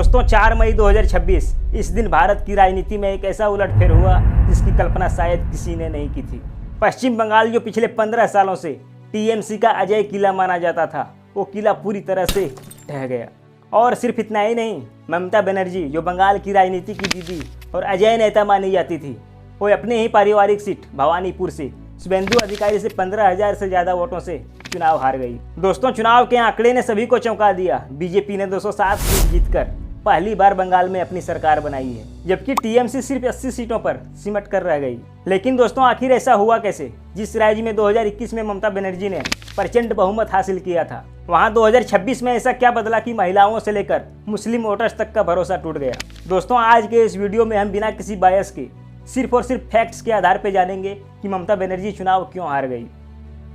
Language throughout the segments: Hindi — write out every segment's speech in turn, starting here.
दोस्तों 4 मई 2026 इस दिन भारत की राजनीति में एक ऐसा उलटफेर हुआ जिसकी कल्पना शायद किसी ने नहीं की थी। पश्चिम बंगाल जो पिछले 15 सालों से टीएमसी का अजय किला माना जाता था, वो किला पूरी तरह से ढह गया। और सिर्फ इतना ही नहीं, ममता बनर्जी जो बंगाल की राजनीति की दीदी और अजय नेता मानी जाती थी, वो अपने ही पारिवारिक सीट भवानीपुर से शुभेंदु अधिकारी से 15,000 से ज़्यादा वोटों से चुनाव हार गई। दोस्तों चुनाव के आंकड़े ने सभी को चौंका दिया। बीजेपी ने 207 सीट जीतकर पहली बार बंगाल में अपनी सरकार बनाई है, जबकि टीएमसी सिर्फ 80 सीटों पर सिमट कर रह गई। लेकिन दोस्तों आखिर ऐसा हुआ कैसे? जिस राज्य में 2021 में ममता बनर्जी ने प्रचंड बहुमत हासिल किया था, वहां 2026 में ऐसा क्या बदला कि महिलाओं से लेकर मुस्लिम वोटर्स तक का भरोसा टूट गया? दोस्तों आज के इस वीडियो में हम बिना किसी बायस के सिर्फ और सिर्फ फैक्ट्स के आधार पर जानेंगे कि ममता बनर्जी चुनाव क्यों हार गई।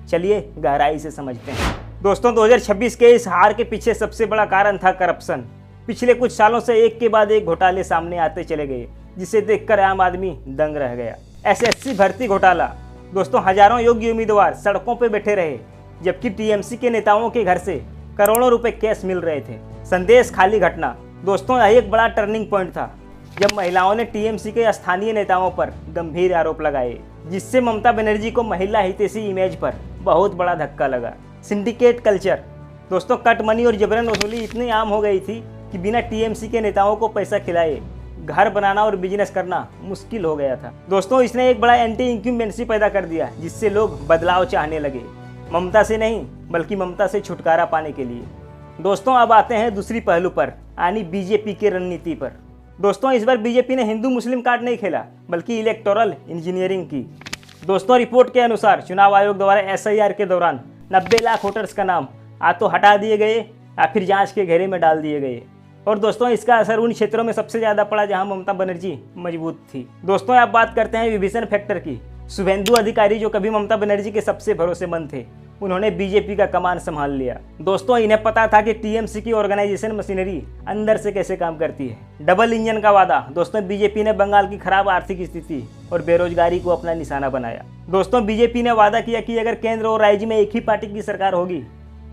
चलिए गहराई से समझते हैं। दोस्तों 2026 के इस हार के पीछे सबसे बड़ा कारण था करप्शन। पिछले कुछ सालों से एक के बाद एक घोटाले सामने आते चले गए, जिसे देखकर आम आदमी दंग रह गया। एसएससी भर्ती घोटाला। दोस्तों हजारों योग्य उम्मीदवार सड़कों पर बैठे रहे, जबकि टीएमसी के नेताओं के घर से करोड़ों रुपए कैश मिल रहे थे। संदेश खाली घटना। दोस्तों यह एक बड़ा टर्निंग पॉइंट था जब महिलाओं ने टीएमसी के स्थानीय नेताओं पर गंभीर आरोप लगाए, जिससे ममता बनर्जी को महिला हितैषी इमेज पर बहुत बड़ा धक्का लगा। Syndicate culture. दोस्तों कट मनी और जबरन वसूली इतनी आम हो गई थी कि बिना टीएमसी के नेताओं को पैसा खिलाए घर बनाना और बिजनेस करना मुश्किल हो गया था। दोस्तों इसने एक बड़ा एंटी इंक्यूमेंसी पैदा कर दिया, जिससे लोग बदलाव चाहने लगे, ममता से नहीं बल्कि ममता से छुटकारा पाने के लिए। दोस्तों अब आते हैं दूसरी पहलू पर, यानी बीजेपी की रणनीति पर। दोस्तों इस बार बीजेपी ने हिंदू मुस्लिम कार्ड नहीं खेला, बल्कि इलेक्टोरल इंजीनियरिंग की। दोस्तों रिपोर्ट के अनुसार चुनाव आयोग द्वारा एसआईआर के दौरान 90 लाख वोटर्स का नाम या तो हटा दिए गए या फिर जांच के घेरे में डाल दिए गए। और दोस्तों इसका असर उन क्षेत्रों में सबसे ज़्यादा पड़ा जहां ममता बनर्जी मजबूत थी। दोस्तों आप बात करते हैं विभीषण फैक्टर की। शुभेंदु अधिकारी जो कभी ममता बनर्जी के सबसे भरोसेमंद थे, उन्होंने बीजेपी का कमान संभाल लिया। दोस्तों इन्हें पता था कि टीएमसी की ऑर्गेनाइजेशन मशीनरी अंदर से कैसे काम करती है। डबल इंजन का वादा। दोस्तों बीजेपी ने बंगाल की खराब आर्थिक स्थिति और बेरोजगारी को अपना निशाना बनाया। दोस्तों बीजेपी ने वादा किया कि अगर केंद्र और राज्य में एक ही पार्टी की सरकार होगी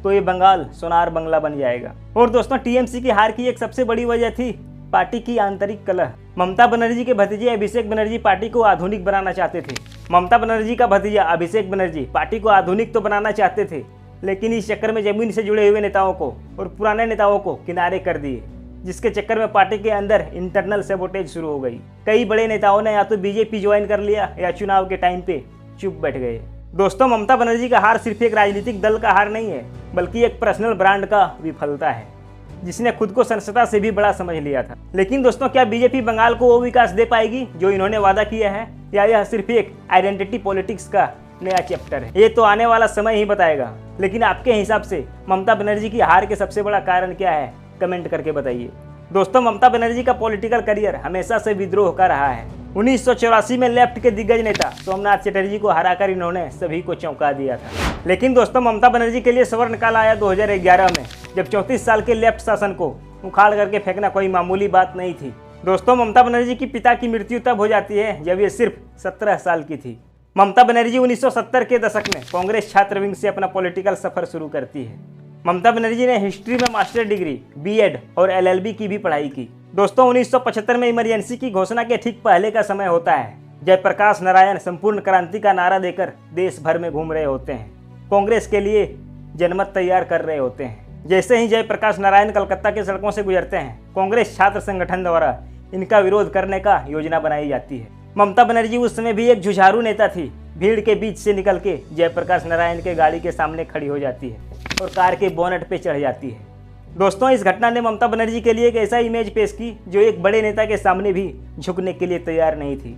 तो ये बंगाल सोनार बंगला बन जाएगा। और दोस्तों टीएमसी की हार की एक सबसे बड़ी वजह थी पार्टी की आंतरिक कलह। ममता बनर्जी के भतीजे अभिषेक बनर्जी पार्टी को आधुनिक बनाना चाहते थे। ममता बनर्जी का भतीजा अभिषेक बनर्जी पार्टी को आधुनिक तो बनाना चाहते थे, लेकिन इस चक्कर में जमीन से जुड़े हुए नेताओं को और पुराने नेताओं को किनारे कर दिए, जिसके चक्कर में पार्टी के अंदर इंटरनल सैबोटेज शुरू हो गई। कई बड़े नेताओं ने या तो बीजेपी ज्वाइन कर लिया या चुनाव के टाइम पे चुप बैठ गए। दोस्तों ममता बनर्जी का हार सिर्फ एक राजनीतिक दल का हार नहीं है, बल्कि एक पर्सनल ब्रांड का विफलता है, जिसने खुद को संसदा से भी बड़ा समझ लिया था। लेकिन दोस्तों क्या बीजेपी बंगाल को वो विकास दे पाएगी जो इन्होंने वादा किया है, या यह सिर्फ एक आइडेंटिटी पॉलिटिक्स का नया चैप्टर है? ये तो आने वाला समय ही बताएगा। लेकिन आपके हिसाब से ममता बनर्जी की हार के सबसे बड़ा कारण क्या है? कमेंट करके बताइए। दोस्तों ममता बनर्जी का पॉलिटिकल करियर हमेशा से विद्रोह का रहा है। 1984 में लेफ्ट के दिग्गज नेता सोमनाथ चटर्जी को हराकर इन्होंने सभी को चौंका दिया था। लेकिन दोस्तों ममता बनर्जी के लिए स्वर्ण काल आया 2011 में, जब 34 साल के लेफ्ट शासन को उखाड़ करके फेंकना कोई मामूली बात नहीं थी। दोस्तों ममता बनर्जी की पिता की मृत्यु तब हो जाती है जब ये सिर्फ 17 साल की थी। ममता बनर्जी 1970 के दशक में कांग्रेस छात्र विंग से अपना पॉलिटिकल सफर शुरू करती है। ममता बनर्जी ने हिस्ट्री में मास्टर डिग्री, बीएड और एलएलबी की भी पढ़ाई की। दोस्तों 1975 में इमरजेंसी की घोषणा के ठीक पहले का समय होता है। जयप्रकाश नारायण संपूर्ण क्रांति का नारा देकर देश भर में घूम रहे होते हैं, कांग्रेस के लिए जनमत तैयार कर रहे होते हैं। जैसे ही जयप्रकाश नारायण कलकत्ता के सड़कों से गुजरते हैं, कांग्रेस छात्र संगठन द्वारा इनका विरोध करने का योजना बनाई जाती है। ममता बनर्जी उस समय भी एक जुझारू नेता थी। भीड़ के बीच से निकल के जयप्रकाश नारायण के गाड़ी के सामने खड़ी हो जाती है और कार के बोनट पे चढ़ जाती है। दोस्तों इस घटना ने ममता बनर्जी के लिए एक ऐसा इमेज पेश की जो एक बड़े नेता के सामने भी झुकने के लिए तैयार नहीं थी।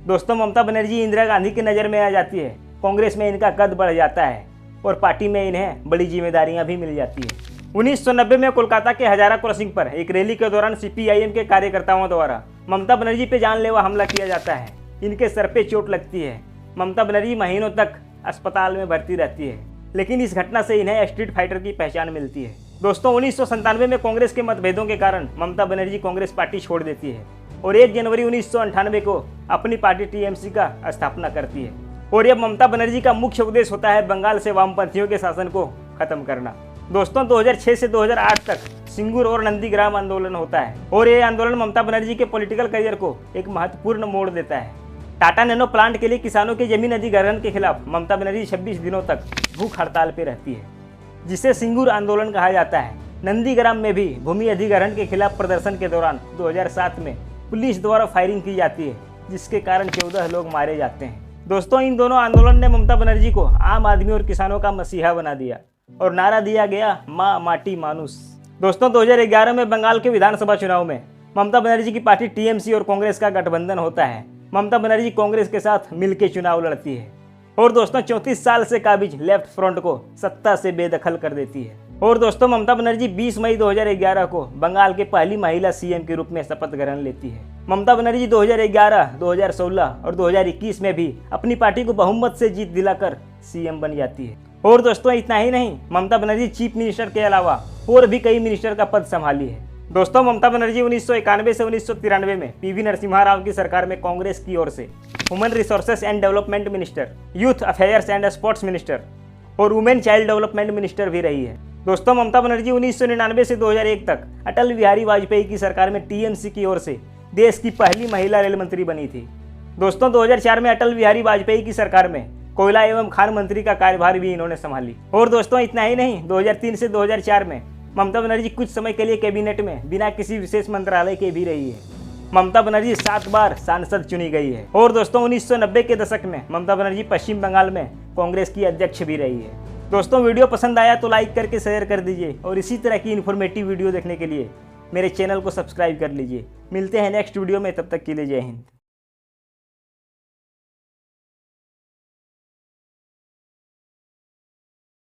दोस्तों ममता बनर्जी इंदिरा गांधी की नज़र में आ जाती है। कांग्रेस में इनका कद बढ़ जाता है और पार्टी में इन्हें बड़ी जिम्मेदारियां भी मिल जाती है। 1990 में कोलकाता के हजारा क्रॉसिंग पर एक रैली के दौरान सीपीआईएम के कार्यकर्ताओं द्वारा ममता बनर्जी पे जानलेवा हमला किया जाता है। इनके सर पे चोट लगती है। ममता बनर्जी महीनों तक अस्पताल में भर्ती रहती है, लेकिन इस घटना से इन्हें स्ट्रीट फाइटर की पहचान मिलती है। दोस्तों 1997 में कांग्रेस के मतभेदों के कारण ममता बनर्जी कांग्रेस पार्टी छोड़ देती है और 1 जनवरी 1998 को अपनी पार्टी टीएमसी का स्थापना करती है। और यह ममता बनर्जी का मुख्य उद्देश्य होता है बंगाल से वामपंथियों के शासन को खत्म करना। दोस्तों 2006 से 2008 तक सिंगूर और नंदीग्राम आंदोलन होता है और ये आंदोलन ममता बनर्जी के पॉलिटिकल करियर को एक महत्वपूर्ण मोड़ देता है। टाटा नैनो प्लांट के लिए किसानों के जमीन अधिग्रहण के खिलाफ ममता बनर्जी 26 दिनों तक भूख हड़ताल पर रहती है, जिसे सिंगूर आंदोलन कहा जाता है। नंदीग्राम में भी भूमि अधिग्रहण के खिलाफ प्रदर्शन के दौरान 2007 में पुलिस द्वारा फायरिंग की जाती है, जिसके कारण 14 लोग मारे जाते हैं। दोस्तों इन दोनों आंदोलन ने ममता बनर्जी को आम आदमी और किसानों का मसीहा बना दिया और नारा दिया गया माँ माटी मानुस। दोस्तों 2011 में बंगाल के विधानसभा चुनाव में ममता बनर्जी की पार्टी टीएमसी और कांग्रेस का गठबंधन होता है। ममता बनर्जी कांग्रेस के साथ मिलकर चुनाव लड़ती है और दोस्तों 34 साल से काबिज लेफ्ट फ्रंट को सत्ता से बेदखल कर देती है। और दोस्तों ममता बनर्जी 20 मई 2011 को बंगाल के पहली महिला सीएम के रूप में शपथ ग्रहण लेती है। ममता बनर्जी 2011, 2016 और 2021 में भी अपनी पार्टी को बहुमत से जीत दिलाकर सीएम बन जाती है। और दोस्तों इतना ही नहीं, ममता बनर्जी चीफ मिनिस्टर के अलावा और भी कई मिनिस्टर का पद संभाली है। दोस्तों ममता बनर्जी 1991 से 1993 में पीवी नरसिम्हा राव की सरकार में कांग्रेस की ओर से human resources and development minister, youth affairs and sports minister और वुमेन चाइल्ड डेवलपमेंट मिनिस्टर भी रही है। दोस्तों ममता बनर्जी 1999 से 2001 तक अटल बिहारी वाजपेयी की सरकार में टीएमसी की ओर से देश की पहली महिला रेल मंत्री बनी थी। दोस्तों 2004 में अटल बिहारी वाजपेयी की सरकार में कोयला एवं खान मंत्री का कार्यभार भी इन्होंने संभाली। और दोस्तों इतना ही नहीं, 2003 से 2004 में ममता बनर्जी कुछ समय के लिए कैबिनेट में बिना किसी विशेष मंत्रालय के भी रही है। ममता बनर्जी 7 बार सांसद चुनी गई है। और दोस्तों 1990 के दशक में ममता बनर्जी पश्चिम बंगाल में कांग्रेस की अध्यक्ष भी रही है। दोस्तों वीडियो पसंद आया तो लाइक करके शेयर कर दीजिए और इसी तरह की इन्फॉर्मेटिव वीडियो देखने के लिए मेरे चैनल को सब्सक्राइब कर लीजिए। मिलते हैं नेक्स्ट वीडियो में, तब तक के लिए जय हिंद।